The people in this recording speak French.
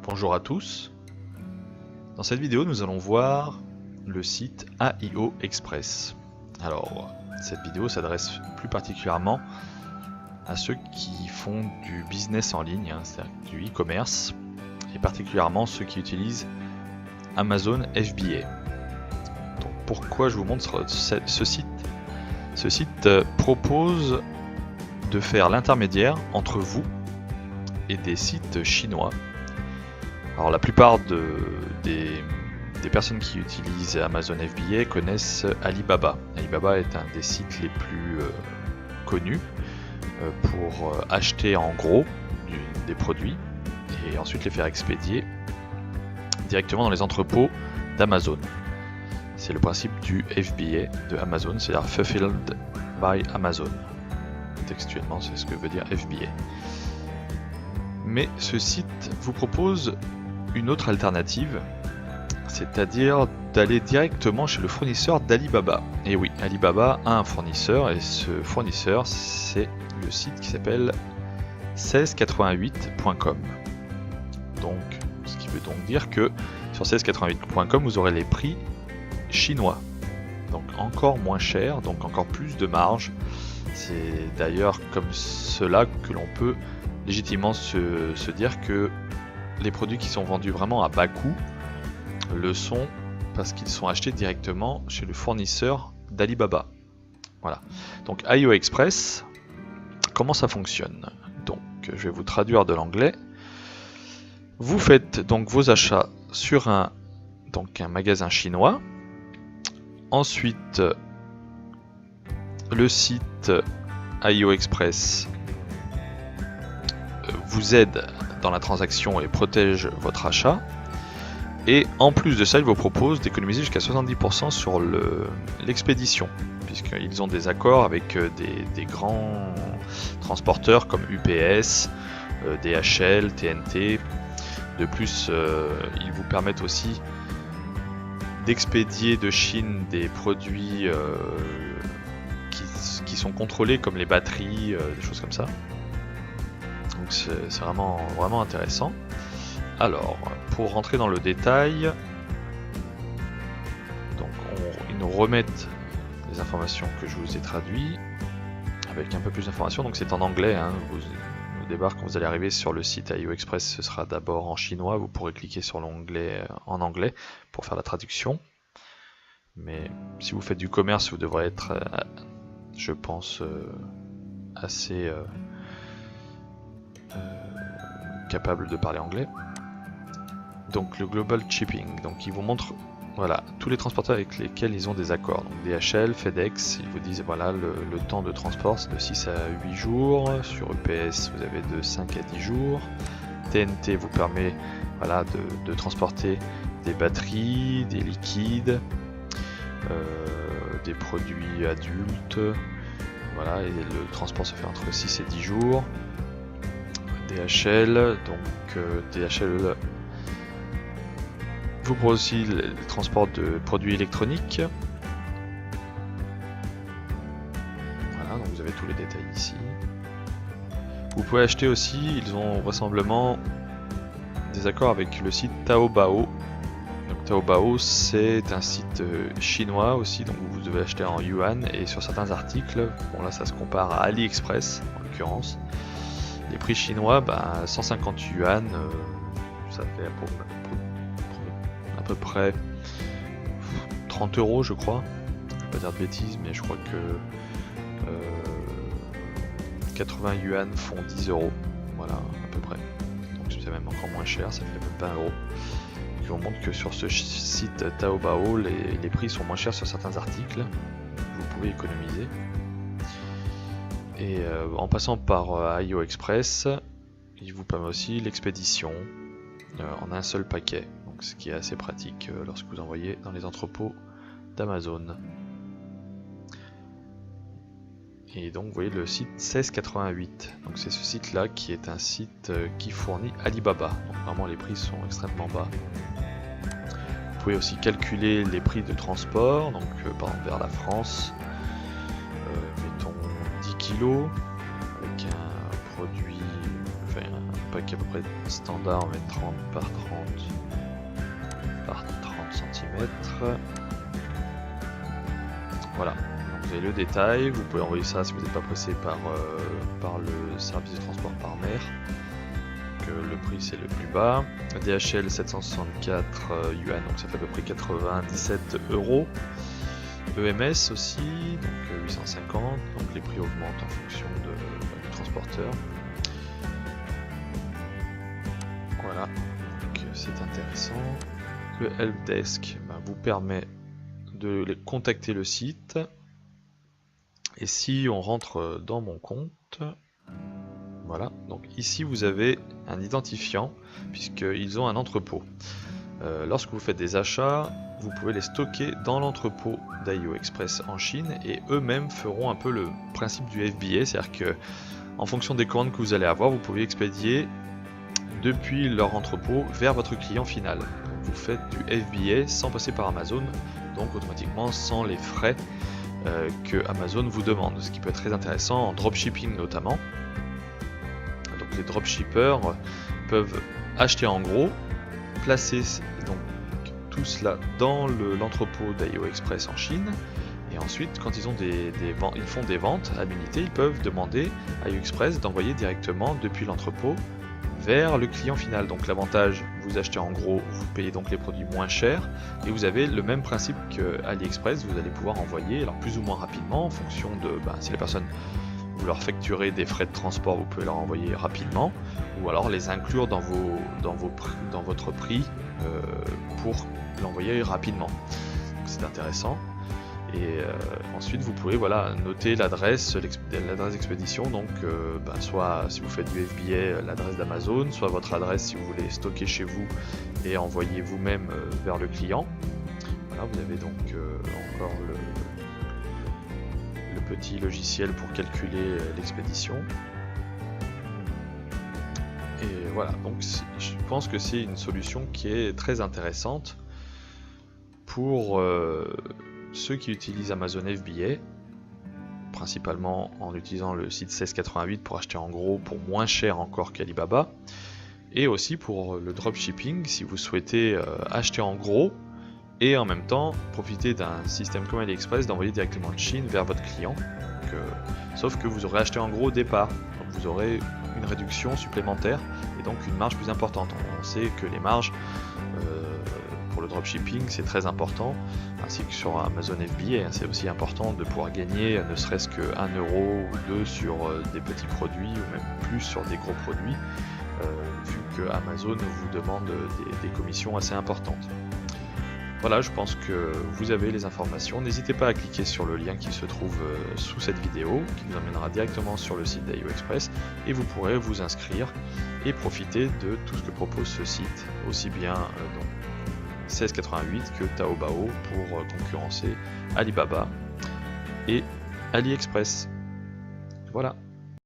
Bonjour à tous. Dans cette vidéo, nous allons voir le site AIO Express. Alors, cette vidéo s'adresse plus particulièrement à ceux qui font du business en ligne, c'est-à-dire du e-commerce, et particulièrement ceux qui utilisent Amazon FBA. Donc, pourquoi je vous montre ce site? Ce site propose de faire l'intermédiaire entre vous et des sites chinois. Alors la plupart des personnes qui utilisent Amazon FBA connaissent Alibaba. Alibaba est un des sites les plus connus pour acheter en gros des produits et ensuite les faire expédier directement dans les entrepôts d'Amazon. C'est le principe du FBA de Amazon, c'est-à-dire Fulfilled by Amazon. Textuellement, c'est ce que veut dire FBA. Mais ce site vous propose une autre alternative, c'est-à-dire d'aller directement chez le fournisseur d'Alibaba. Et oui, Alibaba a un fournisseur, et ce fournisseur, c'est le site qui s'appelle 1688.com. Donc, ce qui veut donc dire que sur 1688.com, vous aurez les prix chinois. Donc encore moins cher, donc encore plus de marge. C'est d'ailleurs comme cela que l'on peut légitimement se dire que les produits qui sont vendus vraiment à bas coût le sont parce qu'ils sont achetés directement chez le fournisseur d'Alibaba. Voilà. Donc AIO Express, comment ça fonctionne? Donc je vais vous traduire de l'anglais. Vous faites donc vos achats sur un magasin chinois. Ensuite, le site AIO Express vous aide dans la transaction et protège votre achat. Et en plus de ça, il vous propose d'économiser jusqu'à 70% sur l'expédition, puisqu'ils ont des accords avec des grands transporteurs comme UPS, DHL, TNT. De plus, ils vous permettent aussi d'expédier de Chine des produits qui sont contrôlés comme les batteries, des choses comme ça. Donc c'est vraiment intéressant. Alors, pour rentrer dans le détail, donc ils nous remettent les informations que je vous ai traduites avec un peu plus d'informations. Donc c'est en anglais. Au départ, quand vous allez arriver sur le site AIO Express, ce sera d'abord en chinois. Vous pourrez cliquer sur l'onglet en anglais pour faire la traduction. Mais si vous faites du commerce, vous devrez être, je pense, assez capable de parler anglais. Donc le Global Shipping, donc ils vous montrent voilà, tous les transporteurs avec lesquels ils ont des accords. Donc DHL, FedEx, ils vous disent voilà le temps de transport c'est de 6 à 8 jours. Sur UPS, vous avez de 5 à 10 jours. TNT vous permet voilà, de transporter des batteries, des liquides, des produits adultes. Voilà, et le transport se fait entre 6 et 10 jours. DHL, donc DHL vous propose aussi le transport de produits électroniques. Voilà, donc vous avez tous les détails ici. Vous pouvez acheter aussi, ils ont vraisemblablement des accords avec le site Taobao. Donc Taobao c'est un site chinois aussi, donc vous devez acheter en yuan et sur certains articles, bon là ça se compare à AliExpress en l'occurrence. Les prix chinois, 150 yuan, ça fait à peu près 30 euros je crois. Je ne vais pas dire de bêtises, mais je crois que 80 yuan font 10 euros. Voilà, à peu près. Donc c'est même encore moins cher, ça fait même 20 euros. Donc on montre que sur ce site Taobao, les prix sont moins chers sur certains articles. Vous pouvez économiser. Et en passant par AIO Express, il vous permet aussi l'expédition en un seul paquet, donc ce qui est assez pratique lorsque vous envoyez dans les entrepôts d'Amazon. Et donc vous voyez le site 1688, donc c'est ce site là qui est un site qui fournit Alibaba, donc vraiment les prix sont extrêmement bas. Vous pouvez aussi calculer les prix de transport, donc par exemple vers la France, mettons 10 kg avec un produit, enfin un pack à peu près standard, on met 30 par 30 par 30 cm. Voilà, donc vous avez le détail, vous pouvez envoyer ça si vous n'êtes pas pressé par le service de transport par mer. Donc, le prix c'est le plus bas. DHL 764 yuan, donc ça fait à peu près 97 €. EMS aussi, donc 850, donc les prix augmentent en fonction du transporteur. Voilà, donc c'est intéressant. Le helpdesk vous permet de contacter le site. Et si on rentre dans mon compte, voilà, donc ici vous avez un identifiant puisqu'ils ont un entrepôt. Lorsque vous faites des achats, vous pouvez les stocker dans l'entrepôt d'AIO Express en Chine et eux-mêmes feront un peu le principe du FBA, c'est-à-dire que en fonction des commandes que vous allez avoir, vous pouvez expédier depuis leur entrepôt vers votre client final. Donc vous faites du FBA sans passer par Amazon, donc automatiquement sans les frais que Amazon vous demande, ce qui peut être très intéressant en dropshipping notamment. Donc les dropshippers peuvent acheter en gros, placer donc tout cela dans l'entrepôt d'AIO Express en Chine, et ensuite quand ils font des ventes à l'unité, ils peuvent demander à AIO Express d'envoyer directement depuis l'entrepôt vers le client final. Donc l'avantage, vous achetez en gros, vous payez donc les produits moins chers, et vous avez le même principe que AliExpress, vous allez pouvoir envoyer alors plus ou moins rapidement en fonction de si les personnes vous leur facturez des frais de transport, vous pouvez leur envoyer rapidement, ou alors les inclure dans votre prix pour l'envoyer rapidement. C'est intéressant. Et ensuite vous pouvez noter l'adresse d'expédition, donc soit si vous faites du FBA, l'adresse d'Amazon, soit votre adresse si vous voulez stocker chez vous et envoyer vous-même vers le client. Voilà, vous avez donc encore le petit logiciel pour calculer l'expédition. Et voilà, donc je pense que c'est une solution qui est très intéressante pour ceux qui utilisent Amazon FBA, principalement en utilisant le site 1688 pour acheter en gros pour moins cher encore qu'Alibaba, et aussi pour le dropshipping si vous souhaitez acheter en gros et en même temps profiter d'un système comme AliExpress d'envoyer directement de Chine vers votre client. Donc, sauf que vous aurez acheté en gros au départ, donc vous aurez une réduction supplémentaire et donc une marge plus importante. On sait que les marges pour le dropshipping c'est très important, ainsi que sur Amazon FBA, c'est aussi important de pouvoir gagner ne serait-ce que 1 € ou 2 sur des petits produits ou même plus sur des gros produits, vu que Amazon vous demande des commissions assez importantes. Voilà, je pense que vous avez les informations. N'hésitez pas à cliquer sur le lien qui se trouve sous cette vidéo, qui vous emmènera directement sur le site d'AIO Express, et vous pourrez vous inscrire et profiter de tout ce que propose ce site, aussi bien 1688 que Taobao pour concurrencer Alibaba et AliExpress. Voilà.